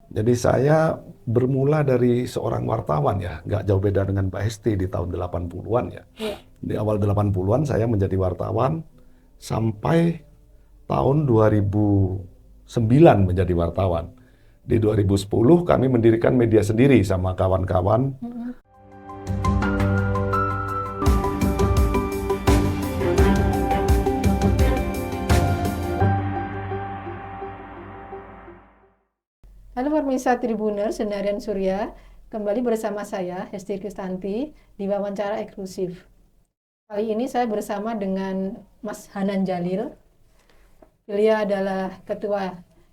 Jadi saya bermula dari seorang wartawan ya, nggak jauh beda dengan Mbak Hesti di tahun 80-an ya. Iya. Di awal 80-an saya menjadi wartawan sampai tahun 2009 menjadi wartawan. Di 2010 kami mendirikan media sendiri sama kawan-kawan. Mm-mm. Halo pemirsa Tribuners Senarian Surya, kembali bersama saya Hesti Kristanti di wawancara eksklusif. Kali ini saya bersama dengan Mas Hanan Jalil. Beliau adalah Ketua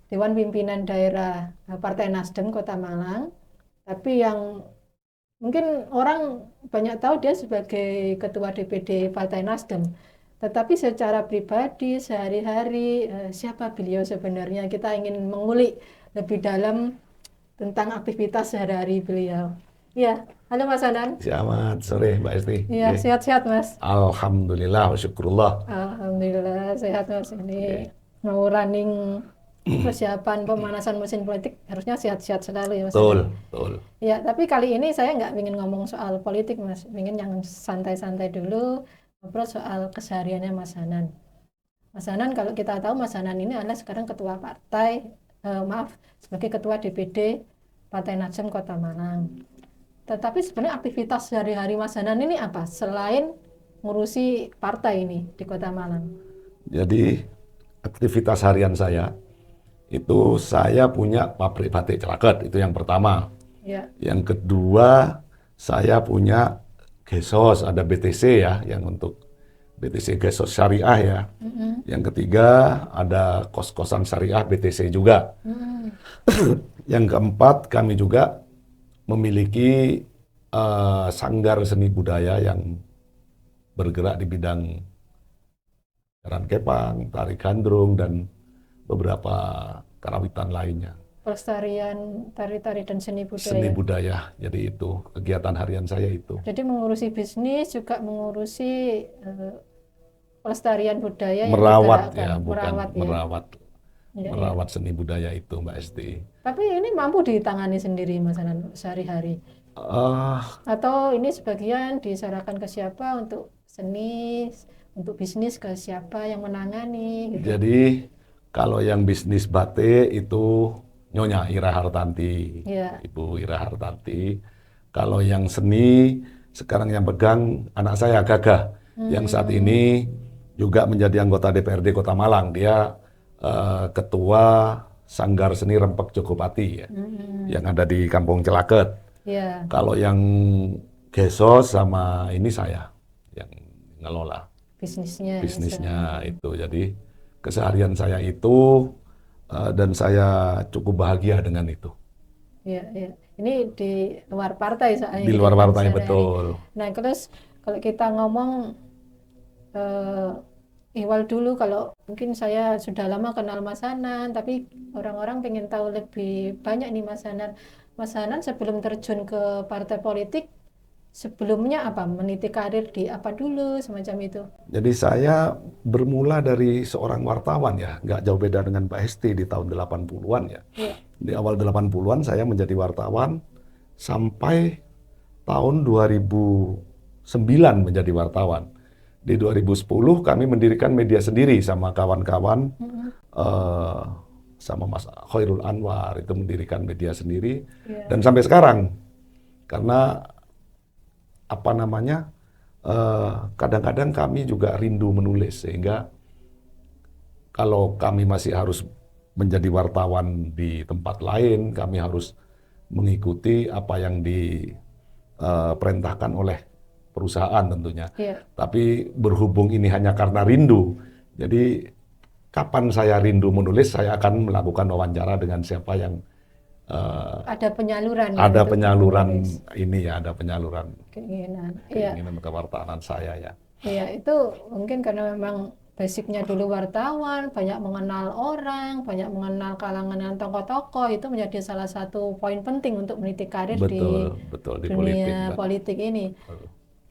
Dewan Pimpinan Daerah Partai Nasdem Kota Malang. Tapi yang mungkin orang banyak tahu dia sebagai Ketua DPD Partai Nasdem. Tetapi secara pribadi, sehari-hari, siapa beliau sebenarnya? Kita ingin mengulik lebih dalam tentang aktivitas sehari-hari beliau. Ya, halo Mas Hanan. Selamat sore Mbak Hesti. Ya, Oke. sehat-sehat Mas. Alhamdulillah wa syukurullah. Alhamdulillah sehat Mas. Ini Oke. mau running persiapan pemanasan mesin politik harusnya sehat-sehat selalu ya Mas Betul, Hanan. betul. Ya, tapi kali ini saya nggak ingin ngomong soal politik Mas, ingin yang santai-santai dulu, ngobrol soal kesehariannya Mas Hanan. Mas Hanan, kalau kita tahu Mas Hanan ini adalah sekarang ketua partai, sebagai ketua DPD Partai Nasdem Kota Malang. Tetapi sebenarnya aktivitas sehari-hari Mas Hanan ini apa? Selain ngurusi partai ini di Kota Malang. Jadi aktivitas harian saya itu saya punya pabrik batik Celaket, itu yang pertama. Ya. Yang kedua, saya punya Gesos, ada BTC ya, yang untuk BTC Gesos Syariah ya. Mm-mm. Yang ketiga, ada kos-kosan syariah BTC juga. Mm. Yang keempat, kami juga memiliki sanggar seni budaya yang bergerak di bidang jaran kepang, tari gandrung, dan beberapa karawitan lainnya. Pelestarian tari-tari dan seni Seni budaya. budaya, jadi itu kegiatan harian saya itu. Jadi mengurusi bisnis juga mengurusi pelestarian budaya yang Merawat digerakkan, ya, bukan merawat ya. merawat, Ya, ya. merawat seni budaya itu, Mbak Esti. Tapi ini mampu ditangani sendiri Mas Hanan sehari-hari. Eh, Atau ini sebagian diserahkan ke siapa untuk seni, untuk bisnis ke siapa yang menangani gitu. jadi kalau yang bisnis batik itu Nyonya Ira Hartanti, Ya. Ibu Ira Hartanti. Kalau yang seni sekarang yang pegang anak saya Gagah, yang saat ini juga menjadi anggota DPRD Kota Malang. Dia ketua Sanggar Seni Rempek Jogopati ya, yang ada di Kampung Celaket. Ya, Kalau yang Gesos sama ini saya yang ngelola bisnisnya. bisnisnya itu. Jadi keseharian saya itu dan saya cukup bahagia dengan itu. Ya, ya. Ini di luar partai soalnya Di gitu luar kan partai, sehari-hari. betul. Nah, terus kalau kita ngomong eh, Iwal dulu, kalau mungkin saya sudah lama kenal Mas Hanan, tapi orang-orang pengen tahu lebih banyak nih Mas Hanan. Mas Hanan sebelum terjun ke partai politik, sebelumnya apa? Meniti karir di apa dulu, semacam itu. Jadi saya bermula dari seorang wartawan ya, nggak jauh beda dengan Mbak Hesti di tahun 80-an ya. Iya. Di awal 80-an saya menjadi wartawan sampai tahun 2009 menjadi wartawan. Di 2010 kami mendirikan media sendiri sama kawan-kawan, Mm-mm. eh, sama Mas Khairul Anwar, itu mendirikan media sendiri. Iya. Dan sampai sekarang, karena apa namanya, kadang-kadang kami juga rindu menulis, sehingga kalau kami masih harus menjadi wartawan di tempat lain, kami harus mengikuti apa yang diperintahkan oleh perusahaan tentunya. Iya. Tapi berhubung ini hanya karena rindu, jadi kapan saya rindu menulis, saya akan melakukan wawancara dengan siapa yang Ada penyaluran ya ada untuk penyaluran menulis ini ya, ada penyaluran keinginan. Iya. keinginan kewartawanan saya ya. Iya, itu mungkin karena memang basicnya dulu wartawan, banyak mengenal orang, banyak mengenal kalangan yang tokoh-tokoh, itu menjadi salah satu poin penting untuk meniti karir di Betul, betul di politik, dunia Mbak. politik ini.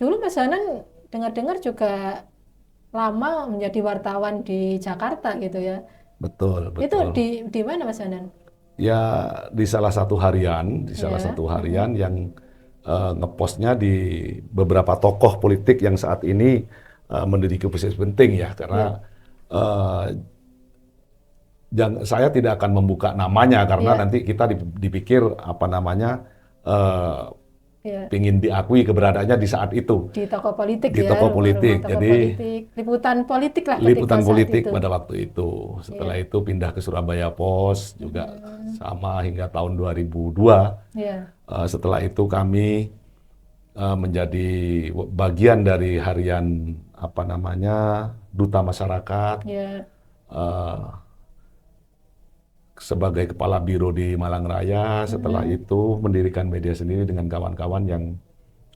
Dulu Mas Hanan dengar-dengar juga lama menjadi wartawan di Jakarta gitu ya. Betul, Itu betul. di mana Mas Hanan? Ya di salah satu harian, Ya. yang ngepostnya di beberapa tokoh politik yang saat ini menduduki posisi penting ya, Ya. karena eh, saya tidak akan membuka namanya karena Ya. nanti kita dipikir apa namanya eh, Ya. pingin diakui keberadaannya di saat itu Di toko politik di ya, tokoh rumah-rumah politik. toko Jadi politik, liputan politik lah ketika liputan saat politik itu. pada waktu itu. Setelah Ya. itu pindah ke Surabaya Post juga Hmm. sama hingga tahun 2002. Ya. Setelah itu kami menjadi bagian dari harian apa namanya Duta Masyarakat Ya. eh, sebagai kepala biro di Malang Raya. Setelah Hmm. itu mendirikan media sendiri dengan kawan-kawan yang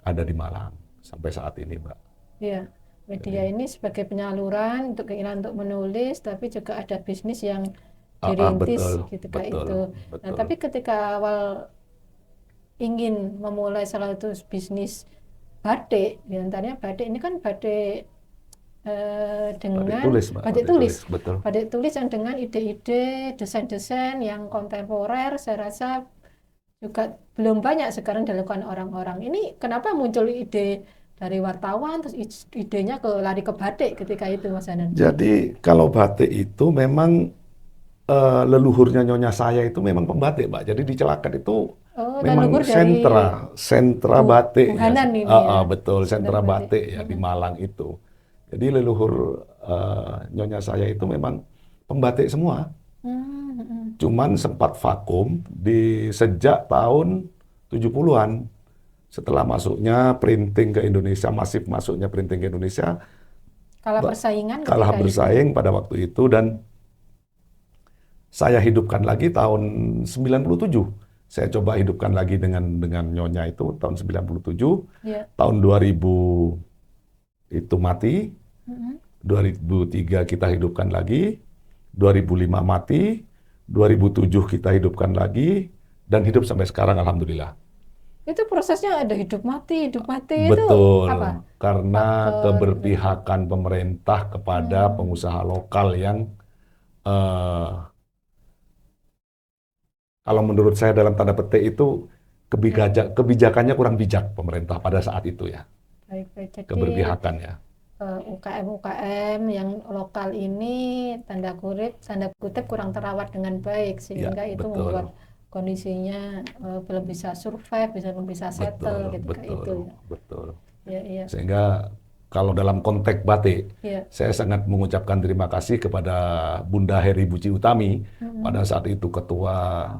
ada di Malang sampai saat ini, Mbak. Ya. Media ini sebagai penyaluran untuk keinginan untuk menulis, tapi juga ada bisnis yang dirintis Betul, ketika betul, itu. Nah, betul. tapi ketika awal ingin memulai salah satu bisnis batik, diantaranya batik ini kan batik dengan Tulis, Mbak, batik tulis, betul. batik tulis yang dengan ide-ide desain-desain yang kontemporer, saya rasa juga belum banyak sekarang dilakukan orang-orang. Ini kenapa muncul ide dari wartawan, terus idenya lari ke batik ketika itu, Mas Hanan? Jadi kalau batik itu memang leluhurnya nyonya saya itu memang pembatik, Mbak. Jadi di Celakat itu Oh, memang leluhur dari sentra batik ya. Hanan ini ya, Betul, sentra sentra batik. batik ya di Malang itu. Jadi leluhur nyonya saya itu memang pembatik semua. Hmm, hmm. Cuman sempat vakum di sejak tahun 70-an. Setelah masuknya printing ke Indonesia, masif masuknya printing ke Indonesia, Kalah persaingan kalah ketika itu. bersaing pada waktu itu dan saya hidupkan lagi tahun 97. Saya coba hidupkan lagi dengan nyonya itu tahun 97. Ya. Tahun 2000 itu mati. Hmm. 2003 kita hidupkan lagi. 2005 mati. 2007 kita hidupkan lagi dan hidup sampai sekarang alhamdulillah. Itu prosesnya ada hidup mati itu Betul, apa? karena Faktor. keberpihakan pemerintah kepada pengusaha lokal yang kalau menurut saya dalam tanda petik itu kebijakannya kurang bijak pemerintah pada saat itu ya, Baik-baik. Jadi keberpihakan ya. UKM-UKM yang lokal ini tanda kutip kurang terawat dengan baik sehingga Ya, itu betul. membuat kondisinya belum bisa survive, belum bisa settle Betul, ketika itu ya. betul. Ya, iya. Sehingga kalau dalam konteks batik, Ya. saya sangat mengucapkan terima kasih kepada Bunda Heri Buci Utami pada saat itu ketua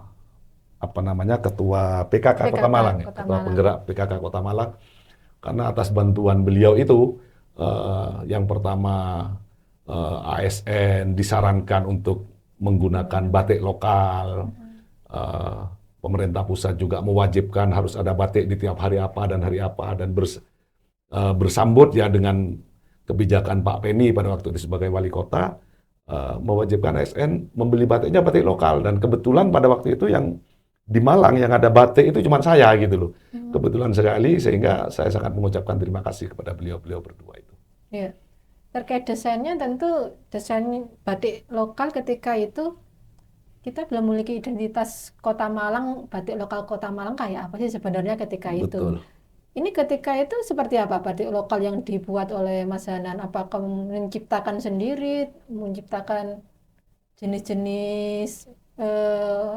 PKK Kota Malang ya, Kota ketua Malang. penggerak PKK Kota Malang, karena atas bantuan beliau itu yang pertama ASN disarankan untuk menggunakan batik lokal. Pemerintah pusat juga mewajibkan harus ada batik di tiap hari apa dan bersambut ya dengan kebijakan Pak Penny pada waktu itu sebagai wali kota, mewajibkan ASN membeli batiknya batik lokal, dan kebetulan pada waktu itu yang di Malang yang ada batik itu cuma saya gitu loh. Kebetulan sekali, sehingga saya sangat mengucapkan terima kasih kepada beliau-beliau berdua itu. Ya. Terkait desainnya, tentu desain batik lokal ketika itu kita belum memiliki identitas Kota Malang, batik lokal Kota Malang kayak apa sih sebenarnya ketika itu. Betul. Ini ketika itu seperti apa batik lokal yang dibuat oleh Mas Hanan? Apakah menciptakan sendiri, menciptakan jenis-jenis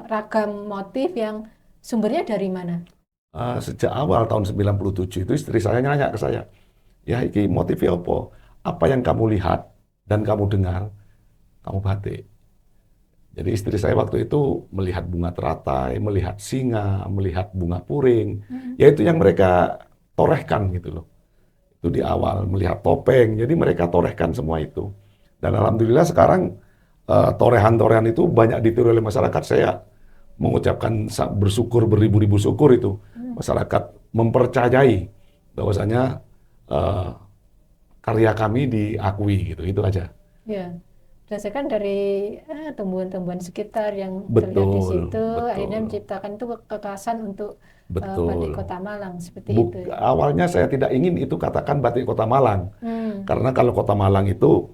ragam motif yang sumbernya dari mana? Sejak awal tahun 97 itu istri saya nanya ke saya, ya iki motifnya apa? Apa yang kamu lihat dan kamu dengar, kamu batik. Jadi istri saya waktu itu melihat bunga teratai, melihat singa, melihat bunga puring, yaitu yang mereka torehkan gitu loh. Itu di awal, melihat topeng, jadi mereka torehkan semua itu. Dan alhamdulillah sekarang torehan-torehan itu banyak ditiru oleh masyarakat. Saya mengucapkan bersyukur, beribu-ribu syukur itu. Masyarakat mempercayai bahwasanya karya kami diakui gitu, itu aja. Ya, berdasarkan dari tumbuhan-tumbuhan sekitar yang terlihat di situ, akhirnya menciptakan itu kekhasan untuk batik Kota Malang seperti itu. Awalnya saya tidak ingin itu katakan batik Kota Malang, karena kalau Kota Malang itu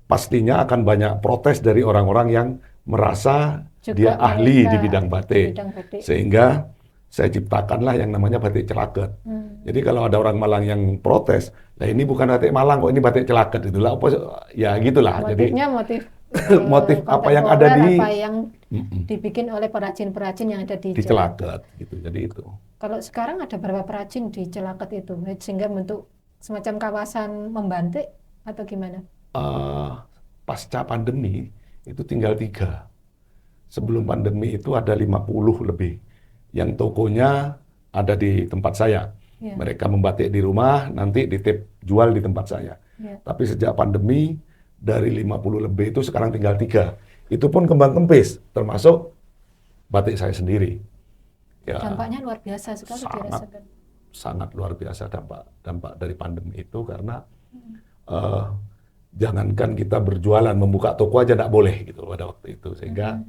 pastinya akan banyak protes dari orang-orang yang merasa juga ahli di mereka bidang di batik. bidang batik. Sehingga saya ciptakanlah yang namanya batik Celaket. Jadi kalau ada orang Malang yang protes, lah ini bukan batik Malang kok, ini batik Celaket, itulah apa ya gitulah. Jadi Motifnya motif motif apa yang ada kontemporer, apa di yang dibikin oleh perajin-perajin yang ada di di Celaket. Celaket gitu. Jadi itu. Kalau sekarang ada berapa perajin di Celaket itu, sehingga bentuk semacam kawasan membatik atau gimana? Eh, Pasca pandemi itu tinggal 3. Sebelum pandemi itu ada 50 lebih. Yang tokonya ada di tempat saya. Ya, Mereka membatik di rumah, nanti ditip jual di tempat saya. ya. Tapi sejak pandemi, dari 50 lebih itu sekarang tinggal 3. Itu pun kembang kempis, termasuk batik saya sendiri. Ya, Dampaknya luar biasa sekali sangat dirasakan. sangat luar biasa dampak dari pandemi itu karena eh, jangankan kita berjualan, membuka toko aja tidak boleh gitu pada waktu itu. Sehingga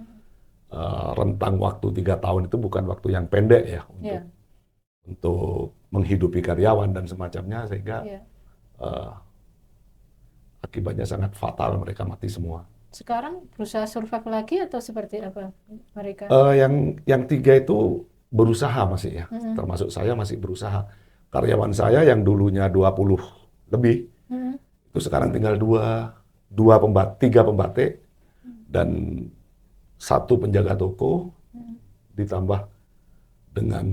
rentang waktu 3 tahun itu bukan waktu yang pendek ya Ya, untuk menghidupi karyawan dan semacamnya, sehingga ya. eh, akibatnya sangat fatal, mereka mati semua. Sekarang berusaha survive lagi atau seperti apa mereka? Yang 3 itu berusaha masih ya, termasuk saya masih berusaha. Karyawan saya yang dulunya 20 lebih, itu sekarang tinggal 3 pembatik dan 1 penjaga toko, ditambah dengan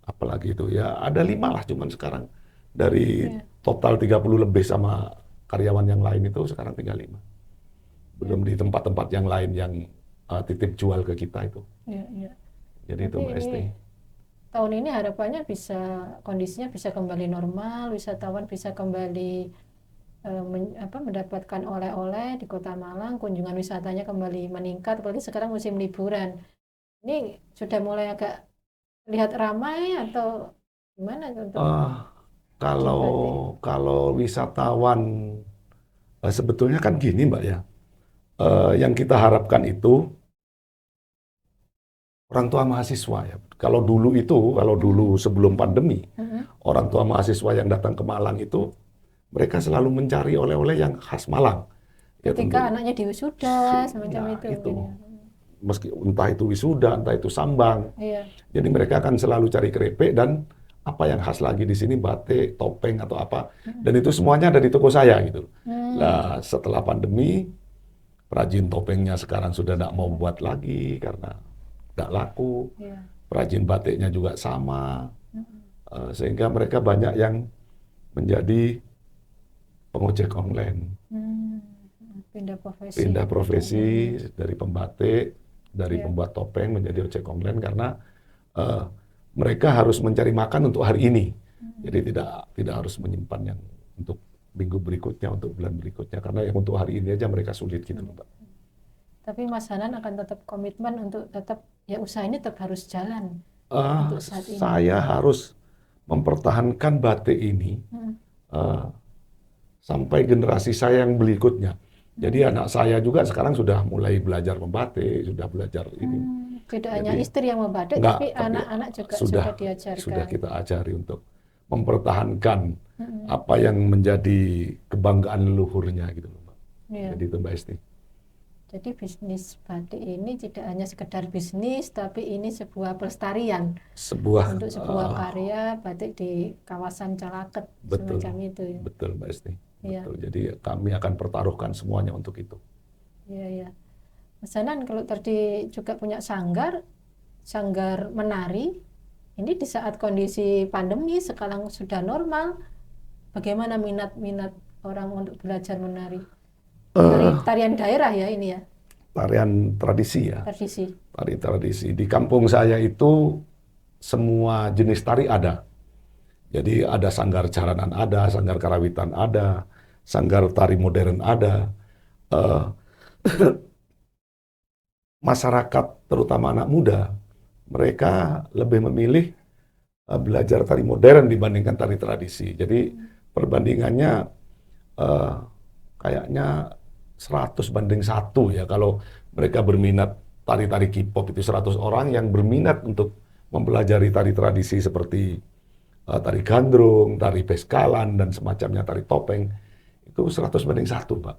apalagi itu ya ada 5 lah, cuman sekarang dari total 30 lebih sama karyawan yang lain itu sekarang tinggal 5. Belum di tempat-tempat yang lain yang titip jual ke kita itu. Ya, ya. Jadi itu Tapi Mbak Esti. tahun ini harapannya bisa kondisinya bisa kembali normal, wisatawan bisa kembali mendapatkan oleh-oleh di Kota Malang, kunjungan wisatanya kembali meningkat, apalagi sekarang musim liburan. Ini sudah mulai agak lihat ramai atau gimana untuk Kalau batik? kalau wisatawan sebetulnya kan gini Mbak ya. Yang kita harapkan itu orang tua mahasiswa ya. Kalau dulu sebelum pandemi, orang tua mahasiswa yang datang ke Malang itu mereka selalu mencari oleh-oleh yang khas Malang. Ya tentu. Ketika anaknya di wisuda, semacam Nah, itu itu. mungkin ya. Meski entah itu wisuda, entah itu sambang. Iya. Jadi mereka akan selalu cari keripik dan apa yang khas lagi di sini, batik, topeng atau apa. Dan itu semuanya ada di toko saya gitu. Nah, setelah pandemi, perajin topengnya sekarang sudah tidak mau buat lagi karena tidak laku. Iya. Perajin batiknya juga sama. Sehingga mereka banyak yang menjadi pengojek online. Pindah profesi. Pindah profesi dari pembatik, dari Iya. pembuat topeng menjadi ojek online karena mereka harus mencari makan untuk hari ini. Jadi tidak harus menyimpan yang untuk minggu berikutnya, untuk bulan berikutnya, karena yang untuk hari ini aja mereka sulit gitu loh, Mbak. Tapi Mas Hanan akan tetap komitmen untuk tetap ya usaha ini tetap harus jalan untuk saat ini. Saya harus mempertahankan batik ini sampai generasi saya yang berikutnya. Jadi anak saya juga sekarang sudah mulai belajar membatik, sudah belajar ini. Tidak hanya Jadi, istri yang membatik, enggak, tapi anak-anak juga sudah diajarkan. Sudah kita ajari untuk mempertahankan apa yang menjadi kebanggaan leluhurnya gitu loh, Mbak. Iya. Jadi itu Mbak Esti. Jadi bisnis batik ini tidak hanya sekedar bisnis, tapi ini sebuah pelestarian untuk sebuah karya batik di kawasan Celaket, Betul, semacam itu ya. betul Mbak Esti. Iya. Betul. Jadi kami akan pertaruhkan semuanya untuk itu. Iya, iya. Mas Hanan, kalau tadi juga punya sanggar menari, ini di saat kondisi pandemi sekarang sudah normal, bagaimana minat orang untuk belajar menari? Tarian daerah ya ini ya, Tarian tradisi ya. tradisi. Tari tradisi. Di kampung saya itu semua jenis tari ada. Jadi ada sanggar jaranan ada, sanggar karawitan ada, sanggar tari modern ada. Masyarakat, terutama anak muda, mereka lebih memilih belajar tari modern dibandingkan tari tradisi. Jadi perbandingannya kayaknya 100:1 ya. Kalau mereka berminat tari-tari K-pop itu 100 orang, yang berminat untuk mempelajari tari tradisi seperti tari gandrung, tari beskalan, dan semacamnya, tari topeng, itu 100:1, Pak.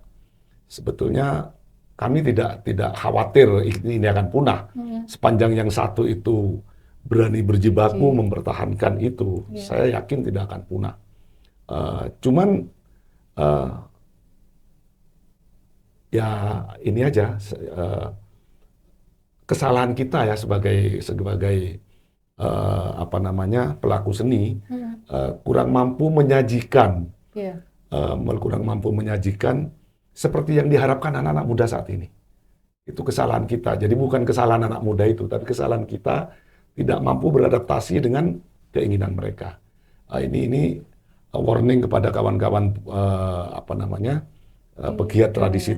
Sebetulnya kami tidak khawatir ini akan punah. Sepanjang yang satu itu berani berjibaku mempertahankan itu, saya yakin tidak akan punah. Cuman ya ini aja kesalahan kita ya sebagai apa namanya pelaku seni kurang mampu menyajikan kurang mampu menyajikan seperti yang diharapkan anak-anak muda saat ini. Itu kesalahan kita. Jadi bukan kesalahan anak muda itu, tapi kesalahan kita tidak mampu beradaptasi dengan keinginan mereka. Ini warning kepada kawan-kawan apa namanya pegiat tradisi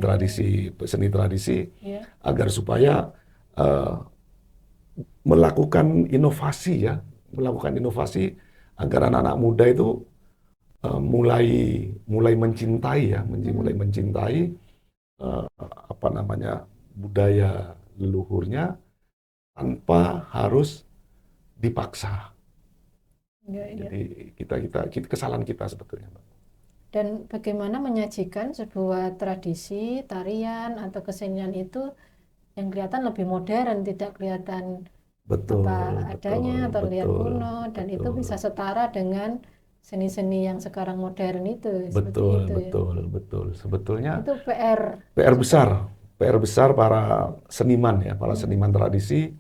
seni tradisi agar supaya melakukan inovasi agar anak-anak muda itu mulai mencintai apa namanya budaya leluhurnya tanpa harus dipaksa. Jadi kita kesalahan kita sebetulnya, Mbak. Dan bagaimana menyajikan sebuah tradisi, tarian atau kesenian itu yang kelihatan lebih modern, tidak kelihatan adanya atau lihat kuno, dan itu bisa setara dengan seni-seni yang sekarang modern itu. Betul. Sebetulnya itu PR besar para seniman ya, para seniman tradisi.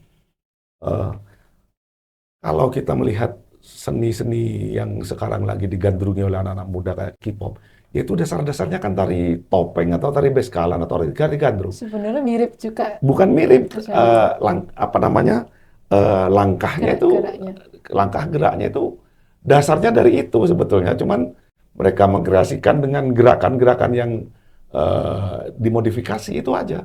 Kalau kita melihat seni-seni yang sekarang lagi digandrungi oleh anak-anak muda kayak K-pop, itu dasar-dasarnya kan tari topeng atau tari beskalan atau tari gandrung. Sebenarnya mirip juga. Bukan mirip, apa namanya langkahnya itu, langkah geraknya itu dasarnya dari itu sebetulnya. Cuman mereka mengkreasikan dengan gerakan-gerakan yang dimodifikasi itu aja.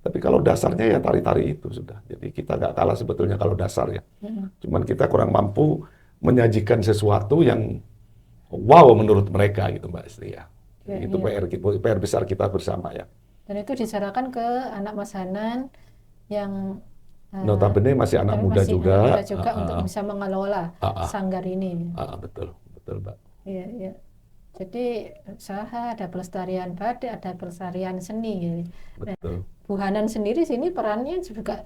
Tapi kalau dasarnya ya tari-tari itu sudah. Jadi kita nggak kalah sebetulnya kalau dasar ya. Cuman kita kurang mampu menyajikan sesuatu yang wow menurut mereka gitu Mbak Estri ya. Itu PR besar kita bersama ya. Dan itu diserahkan ke anak Mas Hanan yang notabene masih anak muda juga untuk bisa mengelola sanggar ini. Betul Mbak. Iya. Jadi usaha, ada pelestarian batik, ada pelestarian seni gitu. Betul. Bu Hanan sendiri sini perannya juga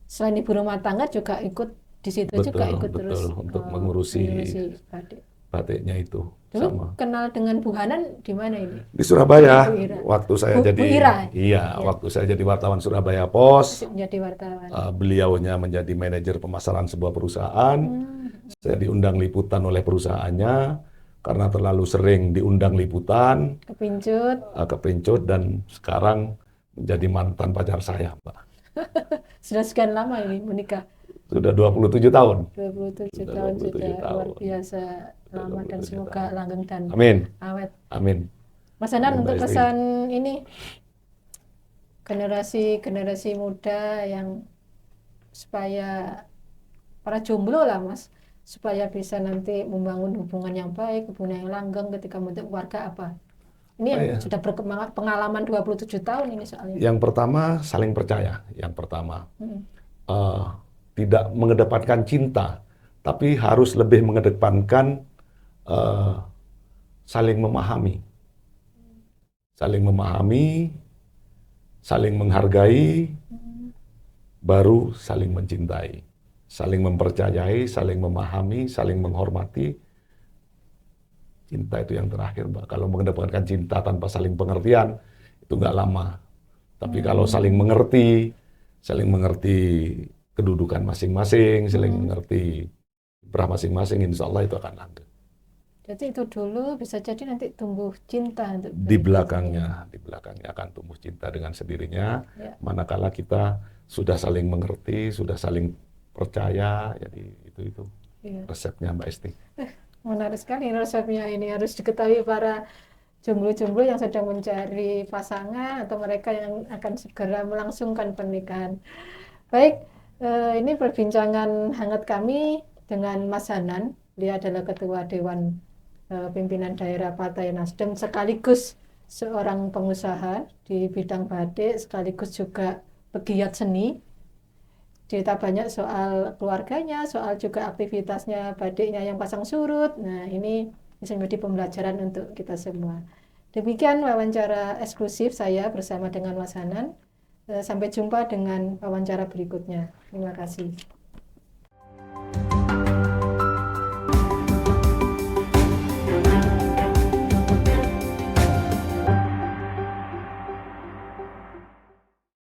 selain ibu rumah tangga juga ikut di situ juga ikut terus untuk mengurusi batiknya itu. Dulu sama. Kenal dengan Bu Hanan di mana ini? Di Surabaya. Waktu saya jadi waktu saya jadi wartawan Surabaya Pos. Menjadi wartawan. Beliaunya menjadi manajer pemasaran sebuah perusahaan. Saya diundang liputan oleh perusahaannya. Karena terlalu sering diundang liputan, kepincut dan sekarang menjadi mantan pacar saya, Mbak. Sudah sekian lama ini menikah? Sudah 27 tahun. 27 tahun sudah luar biasa lama dan semoga langgeng dan awet. Amin. Mas Hanan, untuk pesan ini generasi muda yang supaya para jomblo lah Mas, supaya bisa nanti membangun hubungan yang baik, hubungan yang langgeng ketika membentuk keluarga apa? Ini yang sudah berpengalaman 27 tahun ini soalnya. Yang pertama, saling percaya. Yang pertama, tidak mengedepankan cinta, tapi harus lebih mengedepankan saling memahami. Saling memahami, saling menghargai, baru saling mencintai. Saling mempercayai, saling memahami, saling menghormati. Cinta itu yang terakhir, Mbak. Kalau mengedepankan cinta tanpa saling pengertian, itu nggak lama. Tapi kalau saling mengerti kedudukan masing-masing, saling mengerti kiprah masing-masing, insya Allah itu akan langgeng. Jadi itu dulu bisa jadi nanti tumbuh cinta. Di belakangnya akan tumbuh cinta dengan sendirinya. Manakala kita sudah saling mengerti, sudah saling percaya, jadi itu resepnya Mbak Esti. Menarik sekali resepnya ini, harus diketahui para jomblo-jomblo yang sedang mencari pasangan atau mereka yang akan segera melangsungkan pernikahan. Baik, ini perbincangan hangat kami dengan Mas Hanan. Dia adalah Ketua Dewan Pimpinan Daerah Partai Nasdem, sekaligus seorang pengusaha di bidang batik, sekaligus juga pegiat seni. Cerita banyak soal keluarganya, soal juga aktivitasnya badiknya yang pasang surut. Nah, ini bisa menjadi pembelajaran untuk kita semua. Demikian wawancara eksklusif saya bersama dengan Mas Hanan. Sampai jumpa dengan wawancara berikutnya. Terima kasih.